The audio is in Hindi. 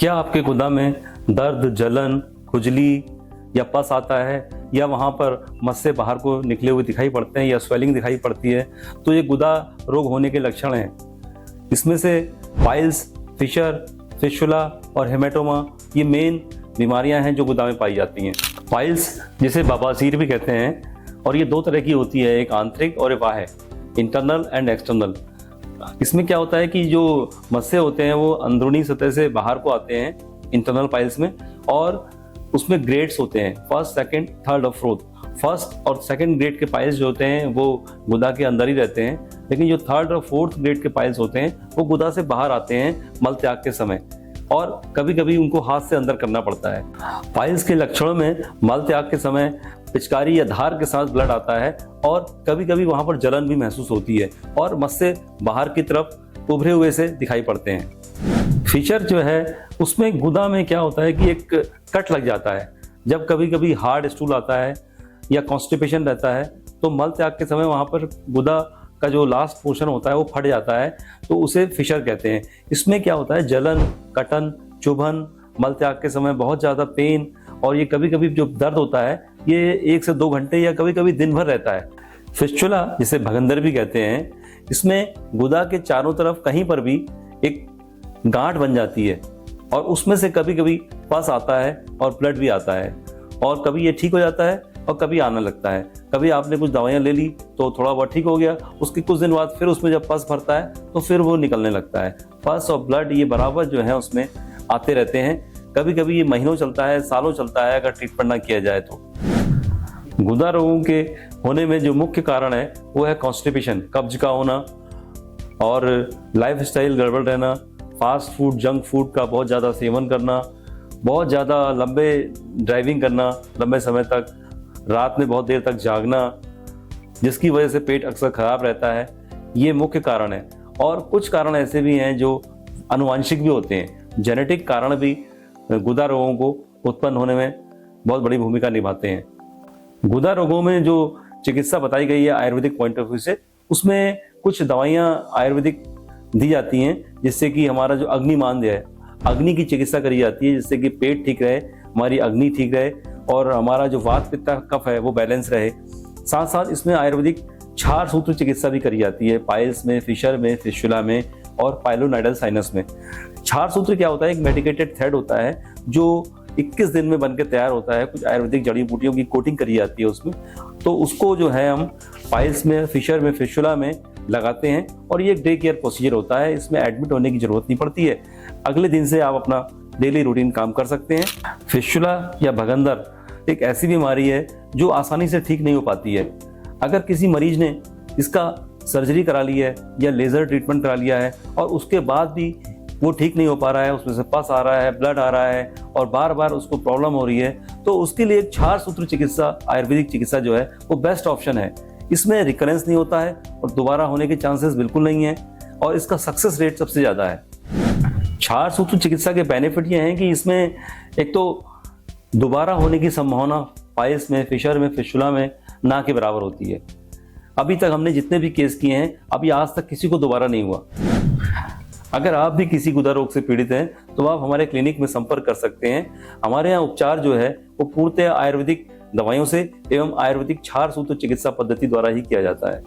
क्या आपके गुदा में दर्द, जलन, खुजली या पस आता है या वहाँ पर मस्से बाहर को निकले हुए दिखाई पड़ते हैं या स्वेलिंग दिखाई पड़ती है, तो ये गुदा रोग होने के लक्षण हैं। इसमें से पाइल्स, फिशर, फिस्टुला और हेमेटोमा ये मेन बीमारियां हैं जो गुदा में पाई जाती हैं। पाइल्स जिसे बवासीर भी कहते हैं, और ये दो तरह की होती है, एक आंतरिक और एक बाह्य, इंटरनल एंड एक्सटर्नल। इसमें क्या होता है कि जो मस्से होते हैं वो अंदरूनी सतह से बाहर को आते हैं इंटरनल पाइल्स में, और उसमें ग्रेड्स होते हैं, फर्स्ट, सेकंड, थर्ड और फोर्थ। फर्स्ट और सेकंड ग्रेड के पाइल्स जो होते हैं वो गुदा के अंदर ही रहते हैं, लेकिन जो थर्ड और फोर्थ ग्रेड के पाइल्स होते हैं वो गुदा से बाहर आते हैं मल त्याग के समय, और कभी कभी उनको हाथ से अंदर करना पड़ता है। पाइल्स के लक्षणों में मल त्याग के समय पिचकारी या धार के साथ ब्लड आता है, और कभी कभी वहां पर जलन भी महसूस होती है, और मस्से बाहर की तरफ उभरे हुए से दिखाई पड़ते हैं। फिशर जो है उसमें गुदा में क्या होता है कि एक कट लग जाता है। जब कभी कभी हार्ड स्टूल आता है या कॉन्स्टिपेशन रहता है तो मल त्याग के समय वहां पर गुदा का जो लास्ट पोर्शन होता है वो फट जाता है, तो उसे फिशर कहते हैं। इसमें क्या होता है, जलन, कटन, चुभन, मल त्याग के समय बहुत ज्यादा पेन, और ये कभी कभी जो दर्द होता है ये 1 से 2 घंटे या कभी कभी दिन भर रहता है। फिस्टुला जिसे भगंदर भी कहते हैं, इसमें गुदा के चारों तरफ कहीं पर भी एक गांठ बन जाती है, और उसमें से कभी कभी पस आता है और ब्लड भी आता है, और कभी ये ठीक हो जाता है और कभी आने लगता है। कभी आपने कुछ दवाइयां ले ली तो थोड़ा बहुत ठीक हो गया, उसके कुछ दिन बाद फिर उसमें जब पस भरता है तो फिर वो निकलने लगता है। पस और ब्लड ये बराबर जो है उसमें आते रहते हैं। कभी कभी ये महीनों चलता है, सालों चलता है अगर ट्रीटमेंट ना किया जाए तो। गुदा रोगों के होने में जो मुख्य कारण है वो है कॉन्स्टिपेशन, कब्ज का होना, और लाइफस्टाइल गड़बड़ रहना, फास्ट फूड, जंक फूड का बहुत ज़्यादा सेवन करना, बहुत ज़्यादा लंबे ड्राइविंग करना लंबे समय तक, रात में बहुत देर तक जागना, जिसकी वजह से पेट अक्सर खराब रहता है, ये मुख्य कारण है। और कुछ कारण ऐसे भी हैं जो आनुवांशिक भी होते हैं, जेनेटिक कारण भी गुदा रोगों को उत्पन्न होने में बहुत बड़ी भूमिका निभाते हैं। गुदा रोगों में जो चिकित्सा बताई गई है आयुर्वेदिक पॉइंट ऑफ व्यू से, उसमें कुछ दवाइयाँ आयुर्वेदिक दी जाती हैं जिससे कि हमारा जो अग्निमांद्य है, अग्नि की चिकित्सा करी जाती है, जिससे कि पेट ठीक रहे, हमारी अग्नि ठीक रहे, और हमारा जो वात पित्त कफ है वो बैलेंस रहे। साथ साथ इसमें आयुर्वेदिक क्षार सूत्र चिकित्सा भी करी जाती है, पाइल्स में, फिशर में, फिस्टुला में और पाइलोनाइडल साइनस में। क्षार सूत्र क्या होता है, एक मेडिकेटेड थ्रेड होता है जो 21 दिन में बनकर तैयार होता है, कुछ आयुर्वेदिक जड़ी बूटियों की कोटिंग करी जाती है उसमें, तो उसको जो है हम पाइल्स में, फिशर में, फिस्टुला में लगाते हैं, और ये एक डे केयर प्रोसीजर होता है। इसमें एडमिट होने की जरूरत नहीं पड़ती है, अगले दिन से आप अपना डेली रूटीन काम कर सकते हैं। फिस्टुला या भगंदर एक ऐसी बीमारी है जो आसानी से ठीक नहीं हो पाती है। अगर किसी मरीज ने इसका सर्जरी करा ली है या लेजर ट्रीटमेंट करा लिया है और उसके बाद भी वो ठीक नहीं हो पा रहा है, उसमें से पस आ रहा है, ब्लड आ रहा है और बार बार उसको प्रॉब्लम हो रही है, तो उसके लिए क्षार सूत्र चिकित्सा, आयुर्वेदिक चिकित्सा जो है वो बेस्ट ऑप्शन है। इसमें रिकरेंस नहीं होता है और दोबारा होने के चांसेस बिल्कुल नहीं है, और इसका सक्सेस रेट सबसे ज़्यादा है। क्षार सूत्र चिकित्सा के बेनिफिट ये हैं कि इसमें एक तो दोबारा होने की संभावना पाइल्स में, फिशर में, फिस्टुला में ना के बराबर होती है। अभी तक हमने जितने भी केस किए हैं, अभी आज तक किसी को दोबारा नहीं हुआ। अगर आप भी किसी गुदा रोग से पीड़ित हैं तो आप हमारे क्लिनिक में संपर्क कर सकते हैं। हमारे यहाँ उपचार जो है वो पूर्णतः आयुर्वेदिक दवाइयों से एवं आयुर्वेदिक क्षार सूत्र चिकित्सा पद्धति द्वारा ही किया जाता है।